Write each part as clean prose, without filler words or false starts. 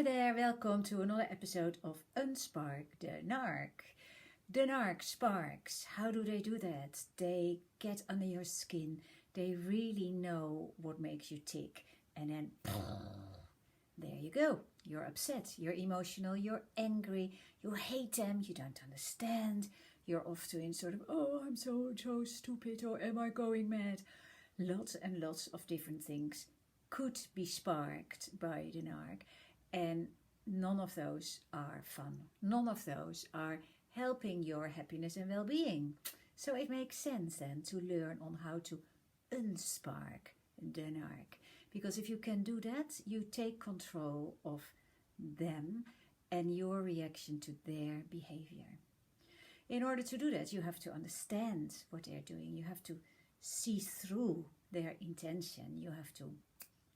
Hi there, welcome to another episode of Unspark the Narc. The Narc sparks. How do they do that? They get under your skin. They really know what makes you tick. And then, there you go. You're upset, you're emotional, you're angry, you hate them, you don't understand. You're often sort of, oh, I'm so stupid, or am I going mad? Lots and lots of different things could be sparked by the narc. And none of those are fun. None of those are helping your happiness and well-being. So it makes sense then to learn on how to unspark the narc. Because if you can do that, you take control of them and your reaction to their behavior. In order to do that, you have to understand what they're doing. You have to see through their intention. You have to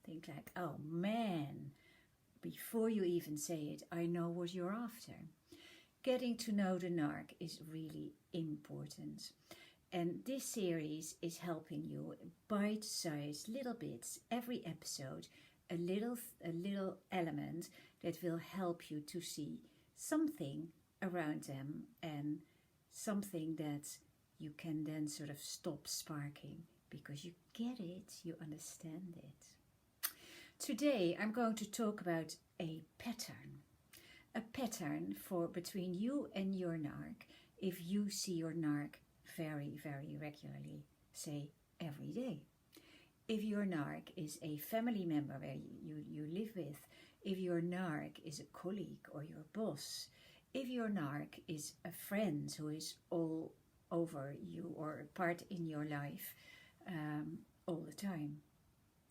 think like, oh man, before you even say it, I know what you're after. Getting to know the narc is really important. And this series is helping you bite-sized little bits, every episode, a little element that will help you to see something around them and something that you can then sort of stop sparking because you get it, you understand it. Today I'm going to talk about a pattern for between you and your narc if you see your narc very, very regularly, say every day. If your narc is a family member where you live with, if your narc is a colleague or your boss, if your narc is a friend who is all over you or a part in your life all the time.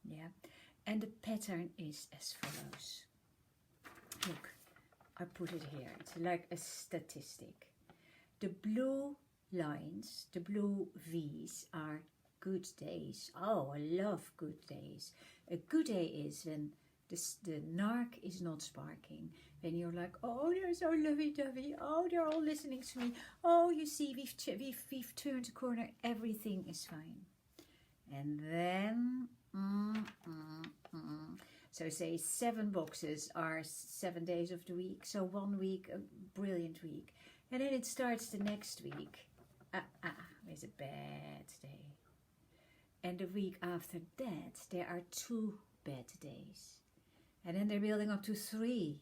Yeah. And the pattern is as follows. Look, I put it here. It's like a statistic. The blue lines, the blue V's are good days. Oh, I love good days. A good day is when the narc is not sparking. When you're like, oh, they're so lovey-dovey. Oh, they're all listening to me. Oh, you see, we've turned the corner. Everything is fine. And then... So say 7 boxes are 7 days of the week. So 1 week, a brilliant week. And then it starts the next week. It's a bad day. And the week after that, there are 2 bad days. And then they're building up to 3.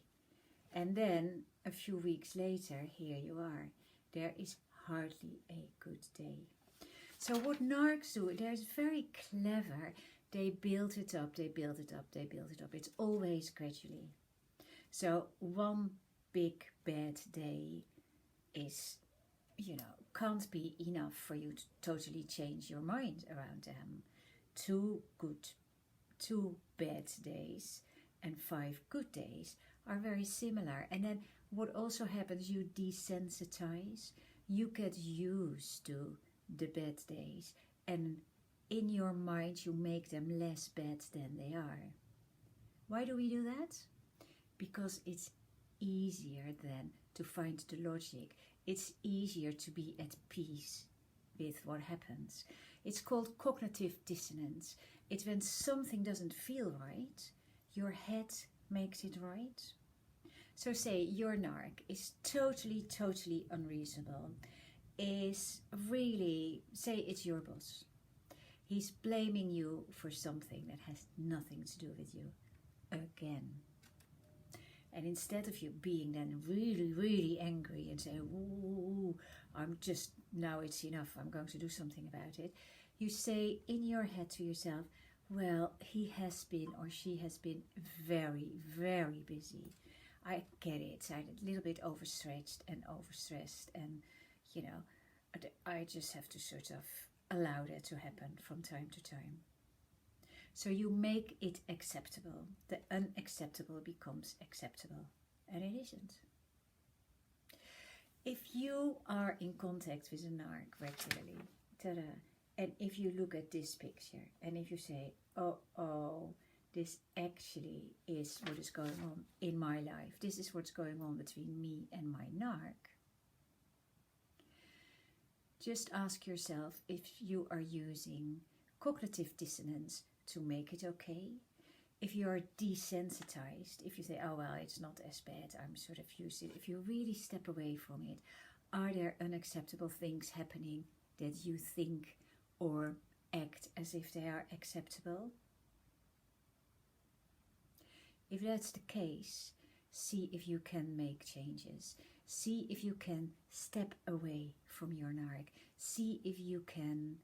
And then a few weeks later, here you are. There is hardly a good day. So what narcs do, they're very clever. They build it up, they build it up, they build it up. It's always gradually. So 1 big bad day is, can't be enough for you to totally change your mind around them. 2 bad days and 5 good days are very similar. And then what also happens, you desensitize. You get used to the bad days, and in your mind you make them less bad than they are. Why do we do that? Because it's easier then to find the logic. It's easier to be at peace with what happens. It's called cognitive dissonance. It's when something doesn't feel right, your head makes it right. So say your narc is totally unreasonable, is really, say it's your boss. He's blaming you for something that has nothing to do with you again. And instead of you being then really angry and saying, ooh, now it's enough, I'm going to do something about it, you say in your head to yourself, well, he has been or she has been very, very busy. I get it. I'm a little bit overstretched and overstressed, and I just have to sort of allow that to happen from time to time. So you make it acceptable. The unacceptable becomes acceptable, and it isn't. If you are in contact with a narc regularly, and if you look at this picture, and if you say, oh, this actually is what is going on in my life. This is what's going on between me and my narc. Just ask yourself if you are using cognitive dissonance to make it okay, If you're desensitized, if you say, oh, well, it's not as bad, I'm sort of used to it. If you really step away from it, are there unacceptable things happening that you think or act as if they are acceptable? If that's the case, see if you can make changes. See if you can step away from your narc. See if you can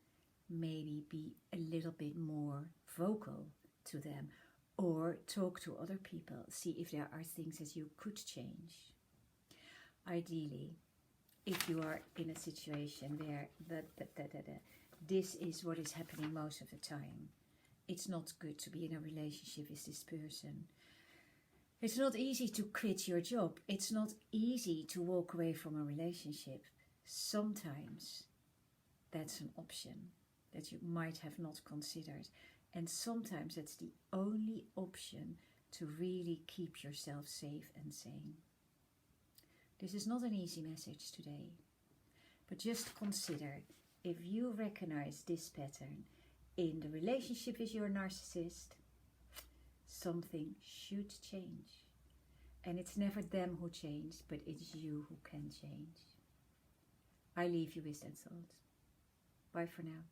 maybe be a little bit more vocal to them, or talk to other people. See if there are things that you could change. Ideally, if you are in a situation where this is what is happening most of the time, it's not good to be in a relationship with this person. It's not easy to quit your job. It's not easy to walk away from a relationship. Sometimes that's an option that you might have not considered. And sometimes it's the only option to really keep yourself safe and sane. This is not an easy message today. But just consider, if you recognize this pattern in the relationship with your narcissist, something should change. And it's never them who change, but it's you who can change. I leave you with that thought. Bye for now.